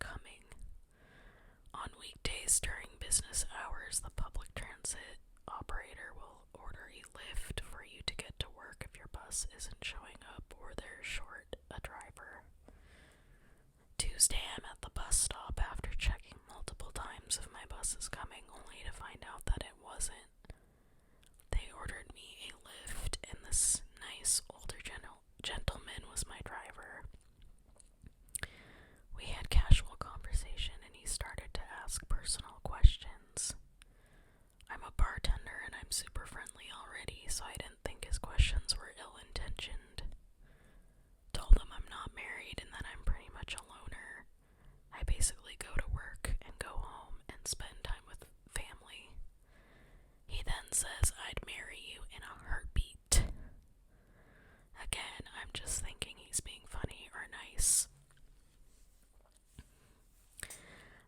coming. On weekdays during business hours, the public transit operator will order a lift for you to get to work if your bus isn't showing up or they're short a driver. Tuesday, I'm at the bus stop after checking multiple times if my bus is coming, only to find out that it wasn't. They ordered me a lift, and this nice older gentleman was my driver. We had casual conversation, and he started to ask personal questions. I'm a bartender, and I'm super friendly already, so I didn't think his questions were ill-intentioned. Told him I'm not married and that I'm pretty much a loner. I basically go to work and go home and spend time with family. He then says I'd marry you in a heartbeat. Again, I'm just thinking he's being funny or nice.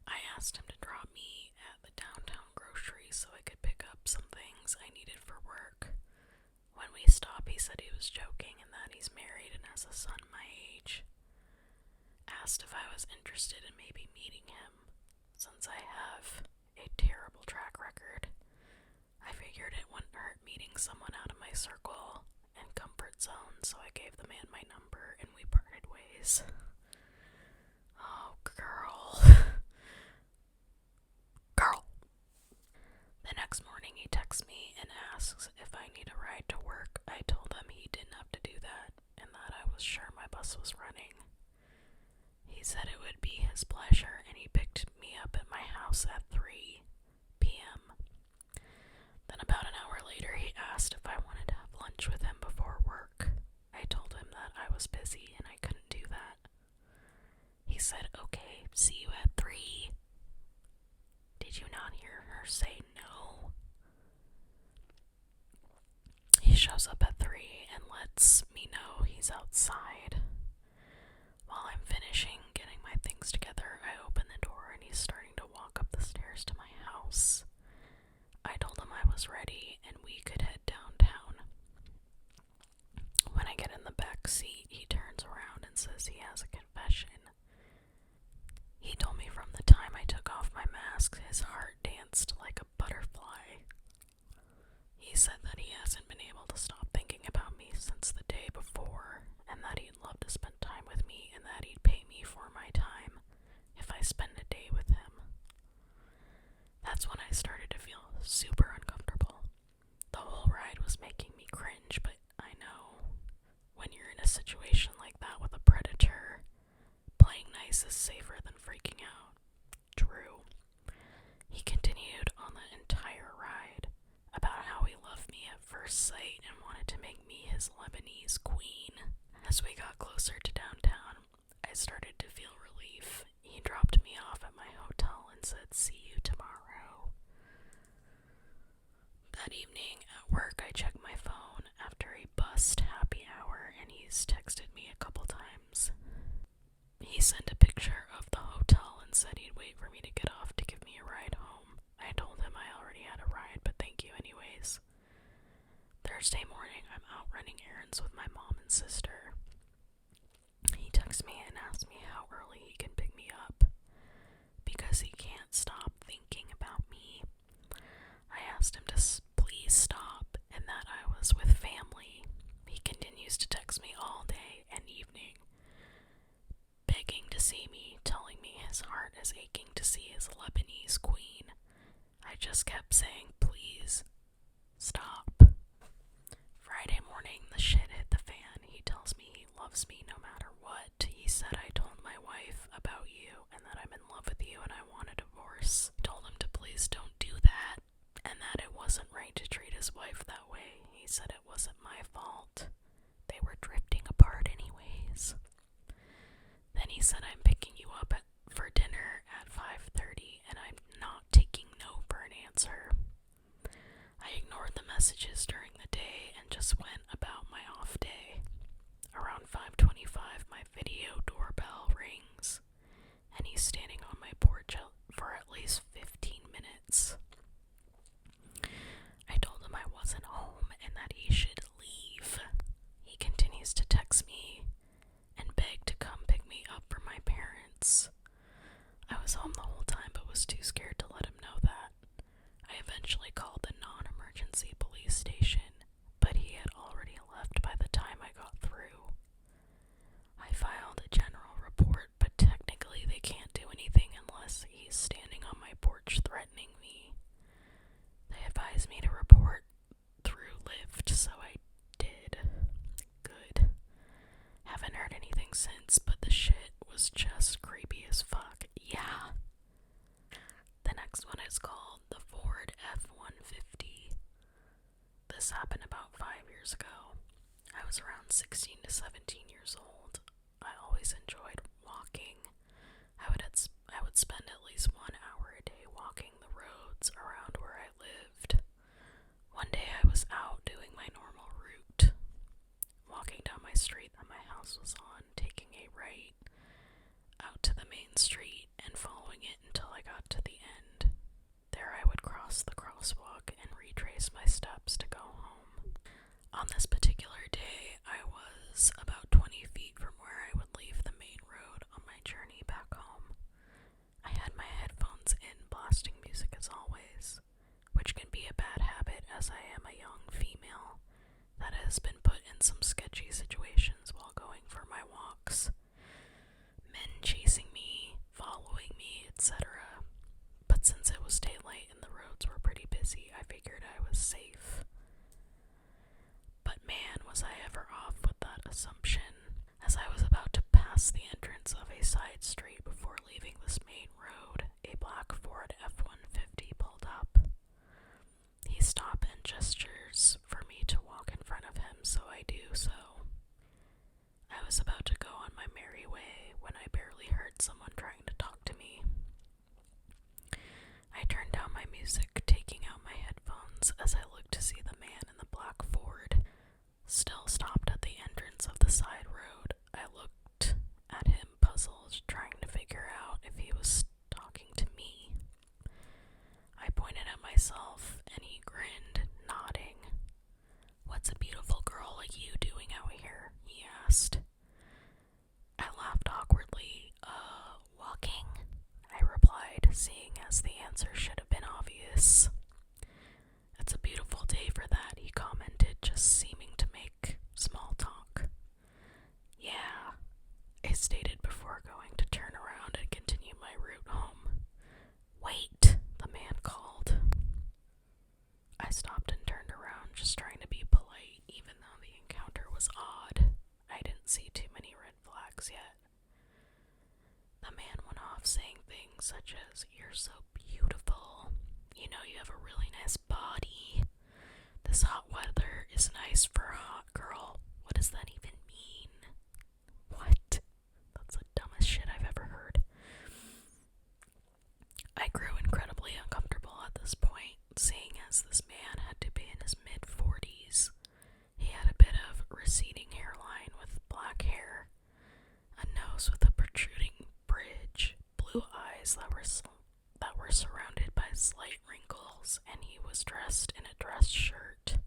I asked him to drop me at the downtown grocery so I could pick up some things I needed for work. When we stopped, he said he was joking and that he's married and has a son my age. Asked if I was interested in maybe meeting him, since I have a terrible track record. I figured it wouldn't hurt meeting someone out of my circle and comfort zone, so I gave the man my number and we parted ways. Oh, girl. Girl. The next morning he texts me and asks if I need a ride to work. I told him he didn't have to do that and that I was sure my bus was running. He said it would be his pleasure and he picked me up at my house at 3 p.m. Then about an hour later he asked if I wanted to have lunch with him before work. I told him that I was busy and I couldn't do that. He said, okay, see you at 3. Did you not hear her say no? He shows up at 3 and lets me know he's outside. While I'm finishing getting my things together, I open the door and he's starting to walk up the stairs to my house. I told him I was ready and we could head downtown. When I get in the back seat, he turns around and says he has a confession. He told me from the time I took off my mask, his heart danced like a butterfly. He said that he hasn't been able to stop thinking about me since the day before, and that he'd love to spend time with me and that he'd pay me for my time if I spend a day with him. That's when I started to feel super uncomfortable. The whole ride was making me cringe, but I know when you're in a situation like that with a predator, playing nice is safer than freaking out. True. He continued on the entire ride about how he loved me at first sight and wanted to make me his Lebanese queen. As we got closer to downtown, I started to feel relief. He dropped me off at my hotel and said, see you tomorrow. That evening at work, I checked my phone after a bust happy hour and he's texted me a couple times. He sent a picture of the hotel and said he'd wait for me to get off to give me a ride home. I told him I already had a ride, but thank you anyways. Thursday morning, I'm out running errands with my mom and sister. He texts me and asks me how early he can pick me up, because he can't stop thinking about me. I asked him to please stop and that I was with family. He continues to text me all day and evening, begging to see me, telling me his heart is aching to see his Lebanese queen. I just kept saying, please, stop. Friday morning, the shit hit the fan. He tells me he loves me no matter what. He said I told my wife about you and that I'm in love with you and I want a divorce. Told him to please don't do that and that it wasn't right to treat his wife that way. He said it wasn't my fault. They were drifting apart anyways. Then he said I'm picking you up for dinner at 5:30 and I'm not taking no for an answer. I ignored the messages during the day and just went about my off day. Around 5:25, my video doorbell rings, and he's standing on my porch for at least 15 minutes. I told him I wasn't home and that he should leave. He continues to text me and beg to come pick me up from my parents. 16 to 17 years old, I always enjoyed walking. I would spend at least 1 hour a day walking the roads around where I lived. One day I was out doing my normal route, walking down my street that my house was on, taking a right out to the main street and following it until I got to the end. There I would cross the crosswalk and retrace my steps to go home. On this particular day, I was about 20 feet from where I would leave the main road on my journey back home. I had my headphones in, blasting music as always, which can be a bad habit as I am a young female that has been put in some sketchy situations while going for my walks. Men chasing me, following me, etc. But since it was daylight and the roads were pretty busy, I figured I was safe. But man, was I ever off with that assumption. As I was about to pass the entrance of a side street before leaving this main road, a black Ford F-150 pulled up. He stopped and gestures for me to walk in front of him, so I do so. I was about to go on my merry way when I barely heard someone trying to talk to me. I turned down my music, taking out my headphones as I looked to see the man in the black Ford still stopped at the entrance of the side road. I looked at him, puzzled, trying to figure out if he was talking to me. I pointed at myself, and he grinned, nodding. "What's a beautiful girl like you doing out here?" he asked. I laughed awkwardly. Walking," I replied, seeing as the answer should have been obvious. "It's a beautiful day for that," he commented, just seeming to make small talk. "Yeah," I stated before going to turn around and continue my route home. "Wait," the man called. I stopped and turned around, just trying to be polite, even though the encounter was odd. I didn't see too many red flags yet. The man went off saying things such as, "You're so beautiful. You know, you have a really nice body. This hot weather is nice for a hot girl." What does that even mean? What? That's the dumbest shit I've ever heard. I grew incredibly uncomfortable at this point, seeing as this man had to be in his mid-40s. He had a bit of receding hairline with black hair, a nose with a protruding bridge, blue eyes that were surrounded by slight wrinkles, and he was dressed in a dress shirt.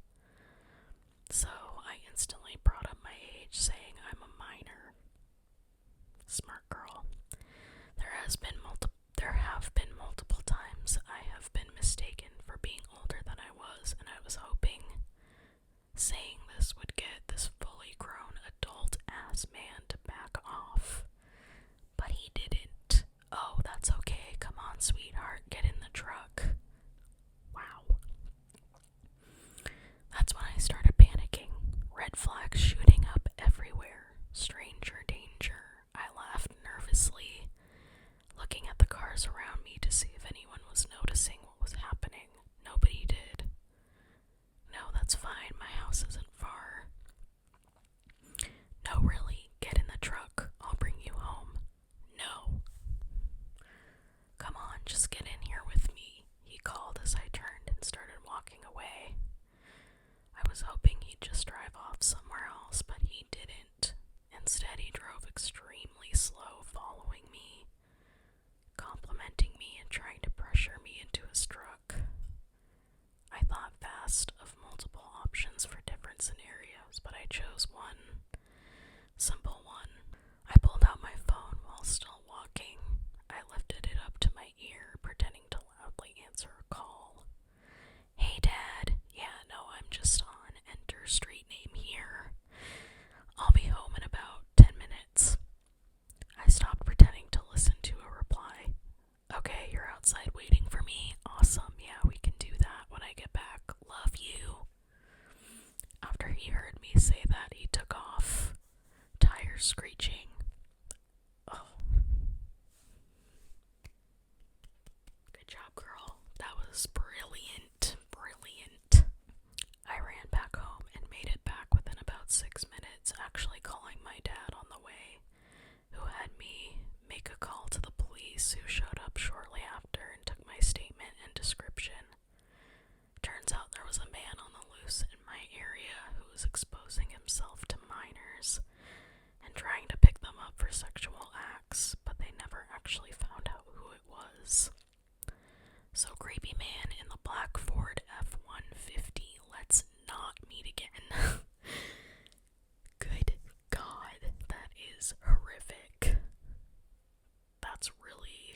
So I instantly brought up my age, saying I'm a minor. Smart girl. There have been multiple times I have been mistaken for being older than I was, and I was hoping saying this would get this fully grown adult-ass man to back off. But he didn't. "Oh, that's okay. Come on, sweetheart. Get in the truck." Wow. That's when I started panicking. Red flags shooting up everywhere. Stranger danger. I laughed nervously, looking at the cars around me to see if anyone was noticing what was happening. Nobody did. "No, that's fine. My house isn't far." "No, really. Get in the truck. I'll bring you home." "No." "Come on, just get in here with me," he called as I turned and started walking away. I was hoping he'd just drive off somewhere else. a call to the police, who showed up shortly after and took my statement and description. Turns out there was a man on the loose in my area who was exposing himself to minors and trying to pick them up for sexual acts, but they never actually found out who it was. So creepy man in the black Ford F-150, let's not meet again. Good God, that is horrific. That's really,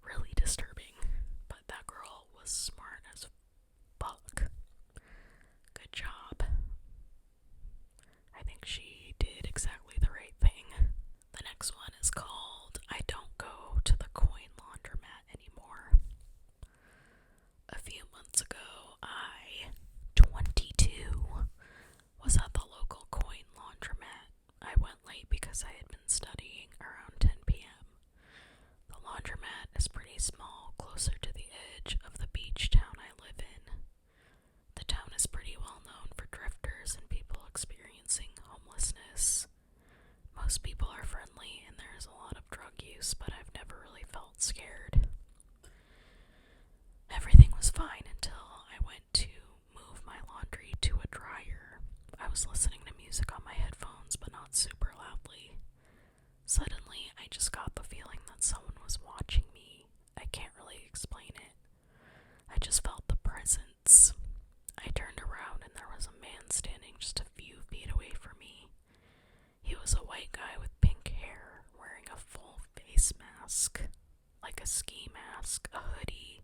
really disturbing. But that girl was smart as fuck. Good job. I think she did exactly the right thing. The next one is called I Don't Go to the Coin Laundromat Anymore. A few months ago, I, 22, was at the local coin laundromat. I went late because I had been studying around 10 p.m. The laundromat is pretty small, closer to the edge of the beach town I live in. The town is pretty well known for drifters and people experiencing homelessness. Most people are friendly and there is a lot of drug use, but I've never really felt scared. Everything was fine until I went to move my laundry to a dryer. I was listening to music on my headphones, but not super loudly. Suddenly, I just got the feeling that someone was watching me. I can't really explain it. I just felt the presence. I turned around and there was a man standing just a few feet away from me. He was a white guy with pink hair, wearing a full face mask, like a ski mask, a hoodie,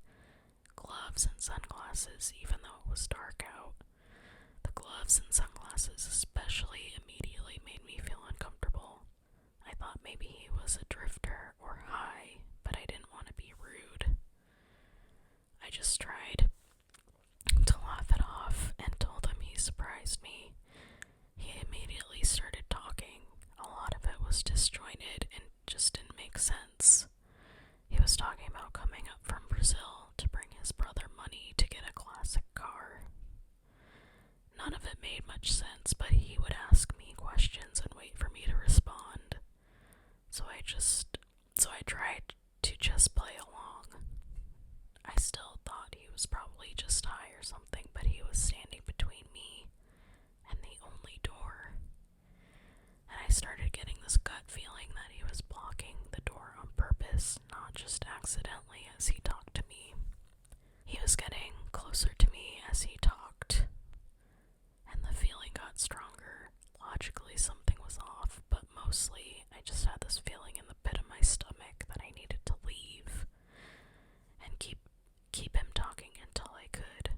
gloves and sunglasses, even though it was dark out. The gloves and sunglasses especially immediately made me feel uncomfortable. I thought maybe he was a drifter or high, but I didn't want to be rude. I just tried to laugh it off and told him he surprised me. He immediately started talking. A lot of it was disjointed and just didn't make sense. He was talking about coming up from Brazil to bring his brother money to get a classic car. None of it made much sense, but he would ask me questions and wait for me to respond. So I tried to just play along. I still thought he was probably just high or something, but he was standing between me and the only door. And I started getting this gut feeling that he was blocking the door on purpose, not just accidentally as he talked to me. He was getting closer to me as he talked, and the feeling got stronger. Logically, something was off, but mostly I just had this feeling in the pit of my stomach that I needed to leave and keep him talking until I could.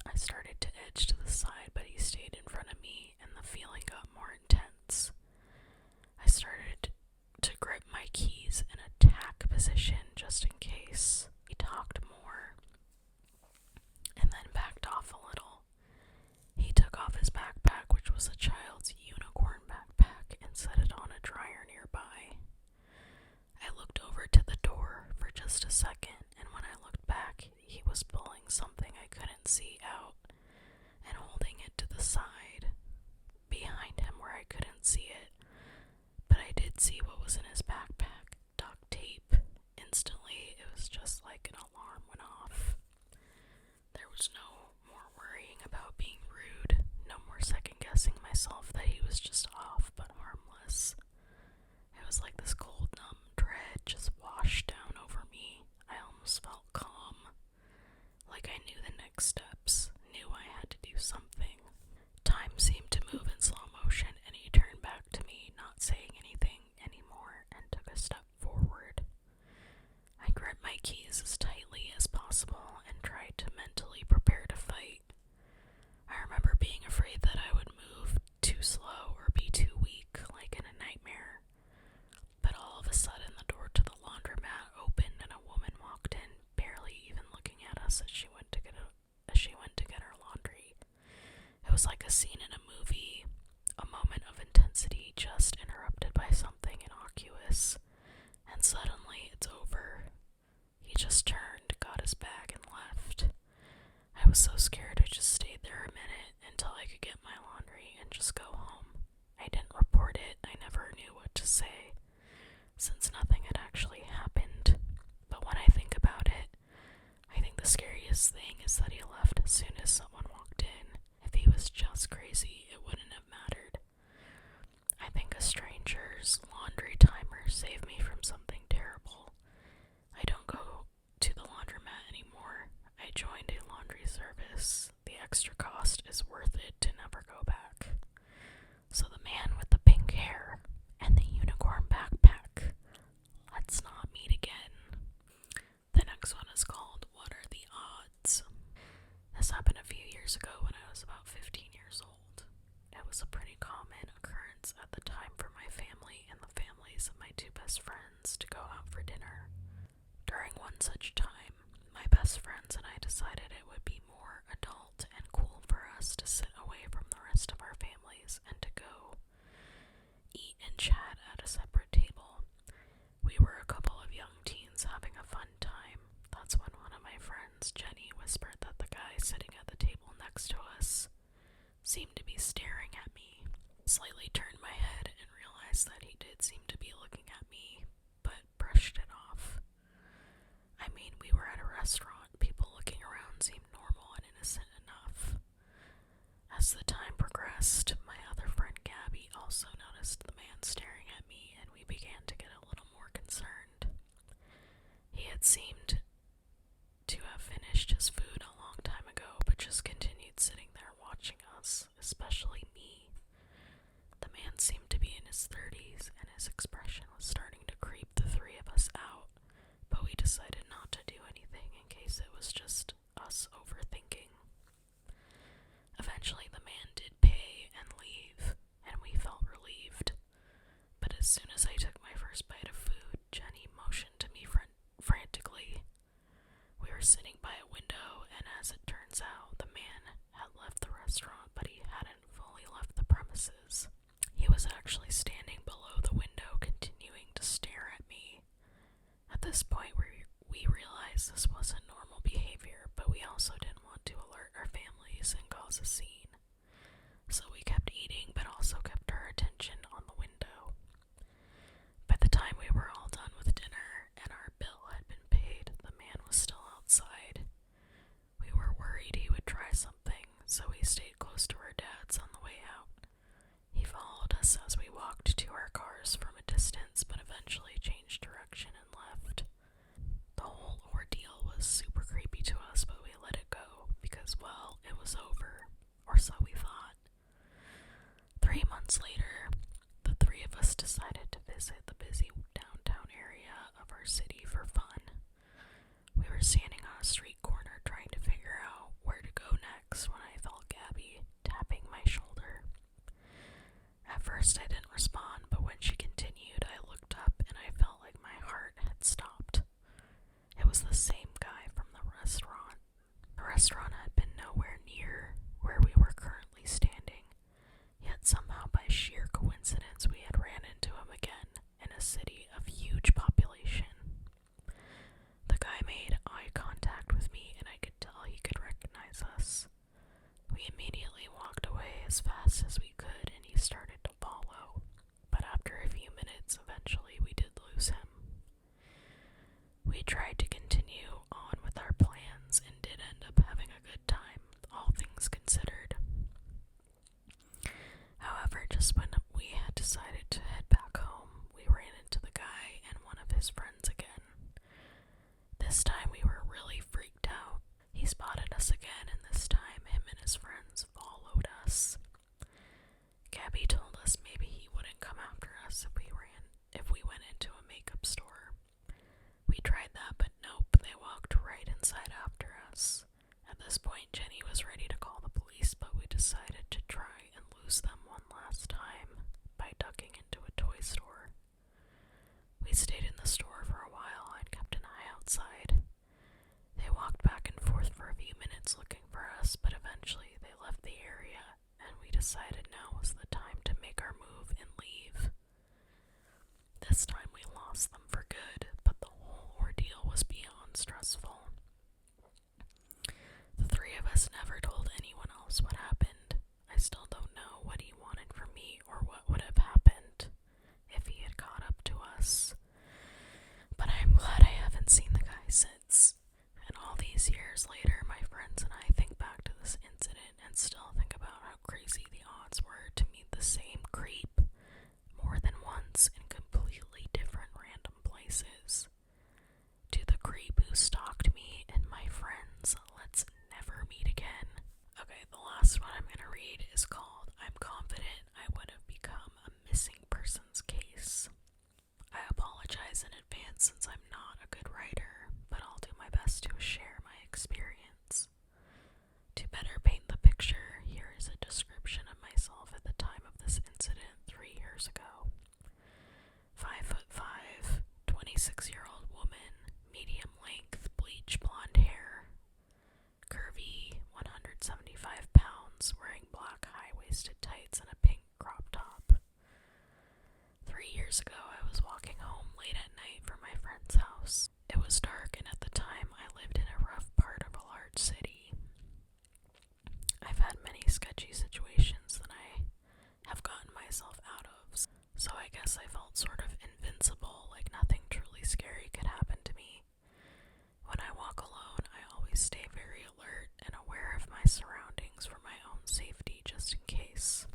I started to edge to the side, but he stayed in front of me, and the feeling got more intense. I started to grip my keys in attack position just in case. He talked more, and then backed off a little. He took off his backpack, which was a child's unicorn backpack, and set it on a dryer nearby. I looked over to the door for just a second, and when I looked back, he was pulling something I couldn't see out and holding it to the side, behind him where I couldn't see it. But I did see what was in his backpack: duct tape. Instantly, it was just like an alarm went off. There was no more worrying about being rude, no more second guessing myself that he was just off but harmless. It was like this cold, numb dread just washed down over me. I almost felt calm, like I knew the next steps, knew I had to do something. Time seemed to move in slow motion, and he turned back to me, not saying anything anymore, and took a step forward. I gripped my keys as tightly as possible and tried to mentally prepare to fight. I remember being afraid that I would move too slow or be too weak, like in a nightmare. But all of a sudden, the door to the laundromat opened and a woman walked in, barely even looking at us as she went to get her laundry. It was like a scene in a movie, a moment of intensity just interrupted by something innocuous, and suddenly it's over. He just turned, got his bag, and left. I was so scared I just stayed there a minute until I could get my laundry and just go home. I didn't report it. I never knew what to say. since nothing had actually happened. But when I think about it, I think the scariest thing is that he left as soon as someone walked in. If he was just crazy, it wouldn't have mattered. I think a stranger's laundry timer saved me from something terrible. I don't go to the laundromat anymore. I joined a laundry service. The extra cost is worth it to never go back. So the man with the pink hair and the unicorn backpack, let's not meet again. The next one is called What Are the Odds? This happened a few years ago when I was about 15 years old. It was a pretty common occurrence at the time for my family and the families of my two best friends to go out for dinner. During one such time, my best friends and I decided it would be more adult and cool for us to sit away from the rest of our families and to go eat and chat at a separate table. We were a couple of young teens having a fun time. That's when one of my friends, Jenny, whispered that the guy sitting at the table next to us seemed to be staring at me. Slightly turned my head and realized that he did seem to be looking at me, but brushed it off. I mean, we were at a restaurant. People looking around seemed normal and innocent enough. As the time progressed, my other friend Gabby also noticed the man staring at me, and we began to get a little more concerned. He had seemed to have finished his food a long time ago, but just continued sitting there watching us, especially me. The man seemed to be in his 30s, and his expression was starting to creep the three of us out, but we decided not to do anything in case it was just us overthinking. Eventually the man did pay and leave, and we felt relieved. But as soon as I took my first bite of food, Jenny motioned to me frantically. We were sitting by a window, and as it turns out, the man had left the restaurant, but he hadn't fully left the premises. He was actually standing below the window, continuing to stare at me. At this point, we realized this wasn't normal behavior, but we also didn't want to alert our families and cause a scene. So we kept eating, but also kept our attention on the window. By the time we were all done with dinner and our bill had been paid, the man was still outside. We were worried he would try something, so we stayed close to our dads on the way out. He followed us as we walked to our cars from a distance, but eventually changed direction and left. The whole ordeal was super creepy to us, but we let it go because, well, it was over, or so we thought. 3 months later, the three of us decided to visit the busy downtown area of our city for fun. We were standing on a street corner trying to figure out where to go next when I felt Gabby tapping my shoulder. At first I didn't respond, but when she continued, I looked up and I felt like my heart had stopped. It was the same guy from the restaurant. The restaurant had been nowhere near where we were currently standing, yet somehow by sheer coincidence we had ran into him again in a city of huge population. The guy made eye contact with me and I could tell he could recognize us. We immediately walked away as fast as we could and he started to follow, but after a few minutes eventually we did lose him. We tried to continue on with our plans and did end up having a good time, all things considered. However, just when we had decided to head back home, we ran into the guy and one of his friends again. This time we were really freaked out. He spotted us again, and this time him and his friends followed us. Gabby told us maybe he wouldn't come after us if we went into a makeup store. We tried that, but nope, they walked right inside after us. At this point, Jenny was ready to call the police, but we decided to try and lose them one last time by ducking into a toy store. We stayed in the store for a while and kept an eye outside. They walked back and forth for a few minutes looking for us, but eventually they left the area, and we decided now was the time to make our move and leave. This time we lost them for good, but the whole ordeal was beyond stressful. The three of us never told anyone else what happened. I still don't know what he wanted from me or what would have happened if he had caught up to us. since I'm not a good writer, but I'll do my best to share my experience. To better paint the picture, here is a description of myself at the time of this incident 3 years ago. 5'5", 26-year-old woman, medium length, bleach blonde hair, curvy, 175 pounds, wearing black high-waisted tights and a pink crop top. 3 years ago, I was walking home late at night from my friend's house. It was dark, and at the time, I lived in a rough part of a large city. I've had many sketchy situations that I have gotten myself out of, so I guess I felt sort of invincible, like nothing truly scary could happen to me. When I walk alone, I always stay very alert and aware of my surroundings for my own safety, just in case.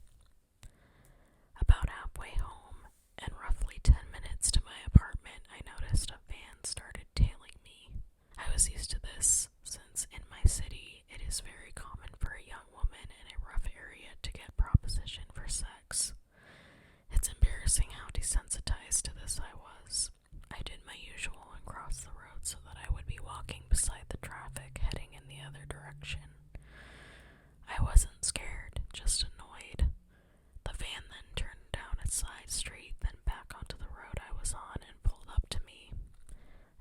About halfway home, and roughly 10 minutes to my apartment, I noticed a van started tailing me. I was used to this, since in my city, it is very common for a young woman in a rough area to get propositioned for sex. It's embarrassing how desensitized to this I was. I did my usual and crossed the road so that I would be walking beside the traffic heading in the other direction. I wasn't scared, just annoyed. The van then turned down its side street, then back onto the road I was on and pulled up to me.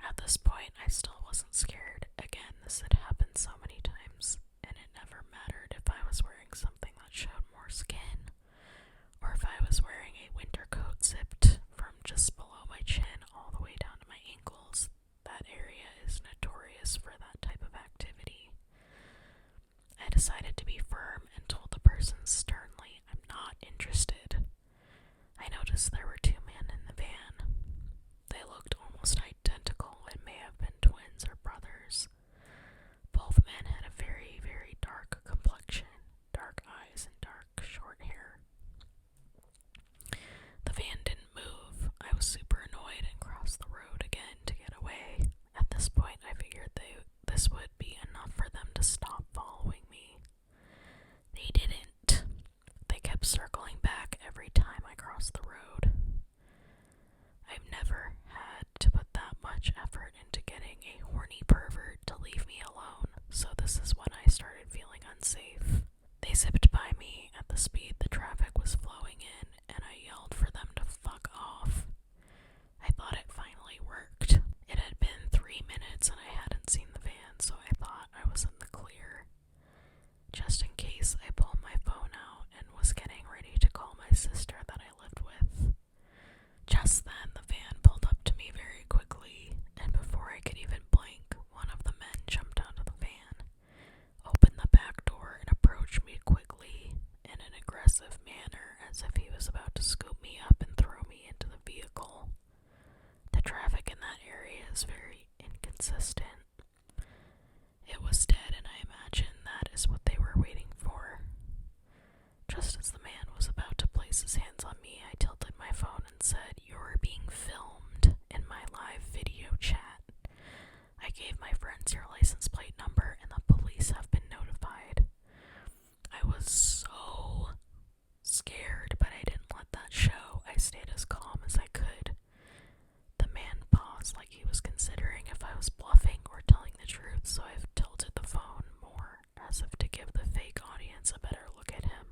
At this point, I still wasn't scared. Again, this had happened so many times, and it never mattered if I was wearing something that showed more skin, or if I was wearing a winter coat zipped from just below my chin all the way down to my ankles. That area is notorious for that type of activity. I decided to be firm and told the person sternly, "I'm not interested." I noticed there were 2 men in the van. They looked almost identical and may have been twins or brothers. Both men had a very, very dark complexion, dark eyes, and dark short hair. The van didn't move. I was super annoyed and crossed the road again to get away. At this point, I figured this would be enough for them to stop following me. They didn't. They kept circling back every time I crossed the road. I've never had to put that much effort into getting a horny pervert to leave me alone, so this is when I started feeling unsafe. They zipped by me at the speed the traffic was flowing in, and I yelled for them to fuck off. I thought it finally worked. It had been 3 minutes and I hadn't seen the van, so I thought I was in the clear. Just in case, I pulled my phone out and was getting ready to call my sister that I lived with. Just then, the van pulled up to me very quickly, and before I could even blink, one of the men jumped out of the van, opened the back door, and approached me quickly in an aggressive manner as if he was about to scoop me up and throw me into the vehicle. The traffic in that area is very inconsistent. It was dead, and I imagine that is what they were waiting for. Just as the man was about to place his hands on me, I tilted my phone and said, "You're being filmed in my live video chat. I gave my friends your license plate number, and the police have been notified." I was so scared, but I didn't let that show. I stayed as calm as I could. The man paused like he was considering if I was bluffing or telling the truth, so I've tilted the phone more, as if to give the fake audience a better look at him.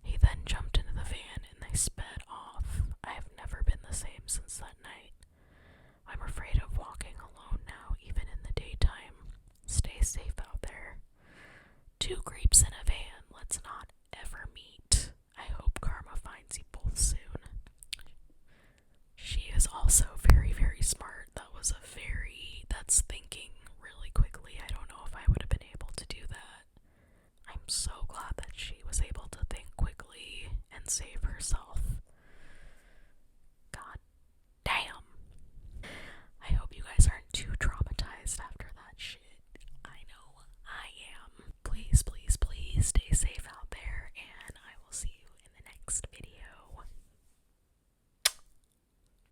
He then jumped into the van and they sped off. I have never been the same since that night. I'm afraid of walking alone now, even in the daytime. Stay safe out there. 2 creeps in a van. Let's not ever meet. I hope karma finds you both soon. She is also very, very smart. That's thinking really quickly. I don't know if I would have been able to do that. I'm so glad that she was able to think quickly and save herself.